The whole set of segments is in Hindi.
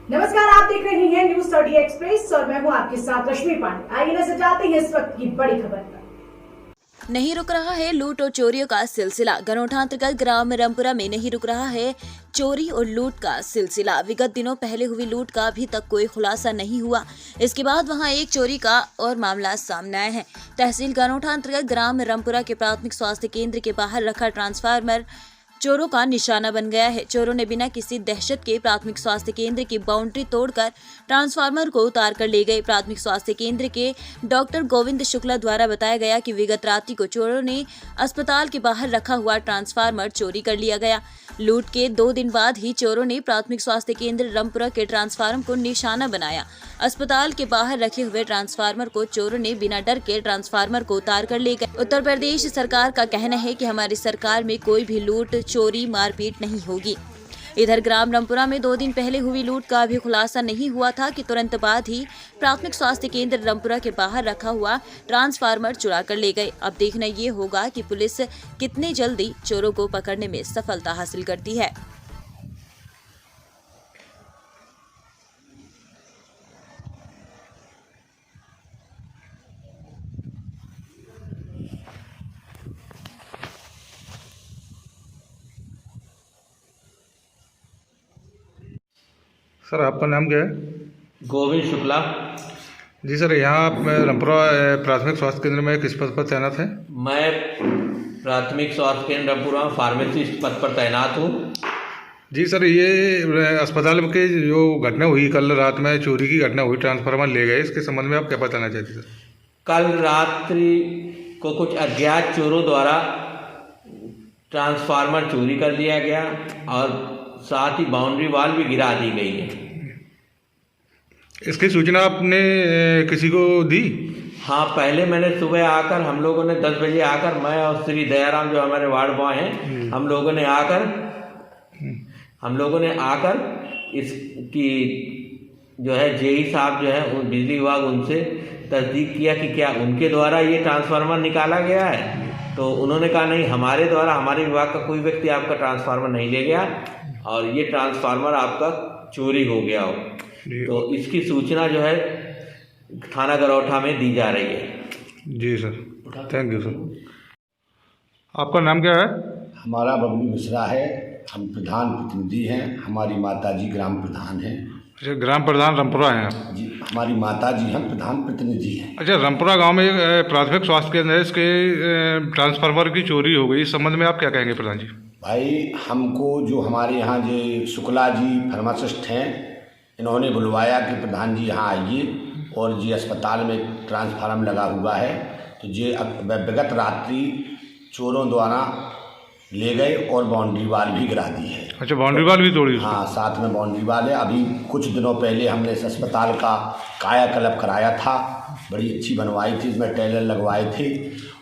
नमस्कार, आप देख रहे हैं न्यूज 30 एक्सप्रेस और मैं हूं आपके साथ रश्मि पांडे। आइए नजर डालते हैं इस वक्त की बड़ी खबर पर। नहीं रुक रहा है लूट और चोरियों का सिलसिला। गनौठा अंतर्गत ग्राम रामपुरा में नहीं रुक रहा है चोरी और लूट का सिलसिला। विगत दिनों पहले हुई लूट का अभी तक कोई खुलासा नहीं हुआ। इसके बाद वहां एक चोरी का और मामला सामने आया है। तहसील गनौठा अंतर्गत ग्राम रामपुरा के प्राथमिक स्वास्थ्य केंद्र के बाहर रखा ट्रांसफार्मर चोरों का निशाना बन गया है। चोरों ने बिना किसी दहशत के प्राथमिक स्वास्थ्य केंद्र की बाउंड्री तोड़कर ट्रांसफार्मर को उतार कर ले गए। प्राथमिक स्वास्थ्य केंद्र के डॉक्टर गोविंद शुक्ला द्वारा बताया गया कि विगत रात्रि को चोरों ने अस्पताल के बाहर रखा हुआ ट्रांसफार्मर चोरी कर लिया गया। लूट के 2 दिन बाद ही चोरों ने प्राथमिक स्वास्थ्य केंद्र रामपुरा के ट्रांसफार्मर को निशाना बनाया। अस्पताल के बाहर रखे हुए ट्रांसफार्मर को चोरों ने बिना डर के ट्रांसफार्मर को उतार कर ले गए। उत्तर प्रदेश सरकार का कहना है कि हमारी सरकार में कोई भी लूट, चोरी, मारपीट नहीं होगी। इधर ग्राम रामपुरा में 2 दिन पहले हुई लूट का भी खुलासा नहीं हुआ था कि तुरंत बाद ही प्राथमिक स्वास्थ्य केंद्र रामपुरा के बाहर रखा हुआ ट्रांसफार्मर चुरा कर ले गए। अब देखना ये होगा कि पुलिस कितने जल्दी चोरों को पकड़ने में सफलता हासिल करती है। सर, आपका नाम क्या है? गोविंद शुक्ला। जी सर, यहाँ आप रामपुरा प्राथमिक स्वास्थ्य केंद्र में किस पद पर तैनात हैं? मैं प्राथमिक स्वास्थ्य केंद्र रामपुरा फार्मेसिस्ट पद पर तैनात हूँ। जी सर, ये अस्पताल के जो घटना हुई कल रात में, चोरी की घटना हुई, ट्रांसफार्मर ले गए, इसके संबंध में आप क्या बताना चाहते हैं सर? कल रात्रि को कुछ अज्ञात चोरों द्वारा ट्रांसफार्मर चोरी कर लिया गया और साथ ही बाउंड्री वॉल भी गिरा दी गई है। इसकी सूचना आपने किसी को दी? हाँ, पहले मैंने सुबह आकर, हम लोगों ने 10 बजे आकर, मैं और श्री दयाराम जो हमारे वार्ड बॉय हैं, हम लोगों ने आकर इसकी जो है जेई साहब जो है बिजली विभाग, उनसे तस्दीक किया कि क्या उनके द्वारा ये ट्रांसफार्मर निकाला गया है। तो उन्होंने कहा नहीं, हमारे द्वारा, हमारे विभाग का कोई व्यक्ति आपका ट्रांसफार्मर नहीं ले गया और ये ट्रांसफार्मर आपका चोरी हो गया हो। तो इसकी सूचना जो है थाना गनौठा में दी जा रही है। जी सर, थैंक यू सर। आपका नाम क्या है? हमारा बबलू मिश्रा है। हम प्रधान प्रतिनिधि हैं। हमारी माताजी ग्राम प्रधान हैं। अच्छा, ग्राम प्रधान रामपुरा हैं आप? जी, हमारी माताजी हम प्रधान प्रतिनिधि हैं। अच्छा, रामपुरा गांव में प्राथमिक स्वास्थ्य केंद्र है, इसके ट्रांसफार्मर की चोरी हो गई, इस संबंध में आप क्या कहेंगे प्रधान जी? भाई, हमको जो हमारे यहाँ जो शुक्ला जी फार्मासिस्ट हैं, इन्होंने बुलवाया कि प्रधान जी यहाँ आइए और जी अस्पताल में ट्रांसफार्मर लगा हुआ है। तो ये विगत रात्रि चोरों द्वारा ले गए और बाउंड्री वाल भी गिरा दी है। अच्छा, बाउंड्री वाल भी तोड़ी? हाँ, साथ में बाउंड्री वाल है। अभी कुछ दिनों पहले हमने इस अस्पताल का कायाकल्प कराया था, बड़ी अच्छी बनवाई थी, इसमें टेलर लगवाए थे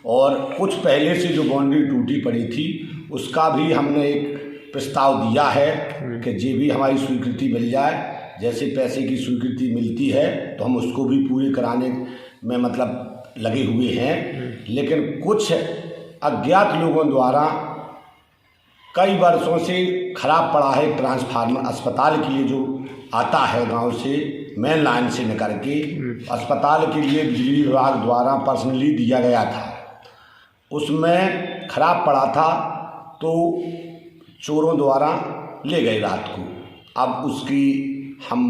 और कुछ पहले से जो बाउंड्री टूटी पड़ी थी उसका भी हमने एक प्रस्ताव दिया है कि ये भी हमारी स्वीकृति मिल जाए। जैसे पैसे की स्वीकृति मिलती है तो हम उसको भी पूरे कराने में मतलब लगे हुए हैं। लेकिन कुछ अज्ञात लोगों द्वारा कई वर्षों से खराब पड़ा है ट्रांसफार्मर। अस्पताल के लिए जो आता है गांव से मेन लाइन से निकल के अस्पताल के लिए बिजली विभाग द्वारा पर्सनली दिया गया था, उसमें खराब पड़ा था तो चोरों द्वारा ले गए रात को। अब उसकी हम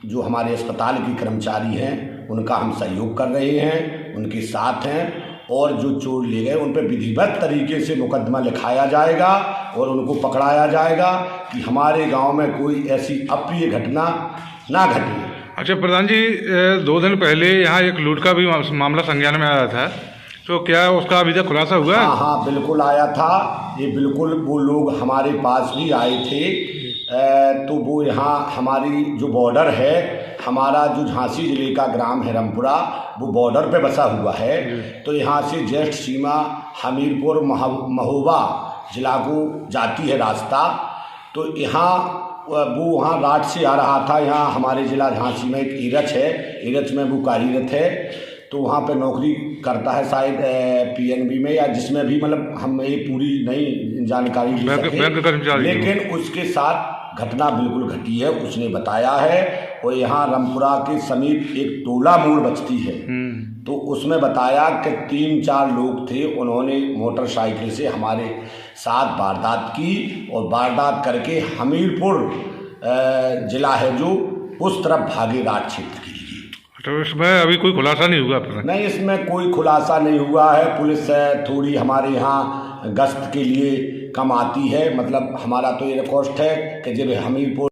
जो हमारे अस्पताल के कर्मचारी हैं उनका हम सहयोग कर रहे हैं, उनके साथ हैं और जो चोर ले गए उन पर विधिवत तरीके से मुकदमा लिखाया जाएगा और उनको पकड़ाया जाएगा कि हमारे गांव में कोई ऐसी अप्रिय घटना ना घटे। अच्छा प्रधान जी, 2 दिन पहले यहाँ एक लूट का भी मामला संज्ञान में आया था, तो क्या उसका अभी तक खुलासा हुआ? हाँ, बिल्कुल आया था ये। बिल्कुल वो लोग हमारे पास भी आए थे। तो वो यहाँ हमारी जो बॉर्डर है, हमारा जो झांसी जिले का ग्राम है रामपुरा, वो बॉर्डर पे बसा हुआ है। तो यहाँ से ज्येष्ठ सीमा हमीरपुर महोबा जिला को जाती है रास्ता। तो यहाँ वो वहाँ रात से आ रहा था। यहाँ हमारे ज़िला झांसी में एक ईरच है, ईरच में वो कार्यरत है, तो वहाँ पे नौकरी करता है शायद पीएनबी में या जिसमें भी, मतलब हम ये पूरी नहीं जानकारी ले सके, लेकिन उसके साथ घटना बिल्कुल घटी है उसने बताया है। और यहाँ रामपुरा के समीप एक टोला मोड़ बचती है, तो उसमें बताया कि 3-4 लोग थे, उन्होंने मोटरसाइकिल से हमारे साथ वारदात की और वारदात करके हमीरपुर जिला है जो उस तरफ भागे राज क्षेत्र के लिए। तो इसमें अभी कोई खुलासा नहीं हुआ आपने? नहीं, इसमें कोई खुलासा नहीं हुआ है। पुलिस थोड़ी हमारे यहाँ गश्त के लिए कम आती है, मतलब हमारा तो ये रिक्वेस्ट है कि जब हमीरपुर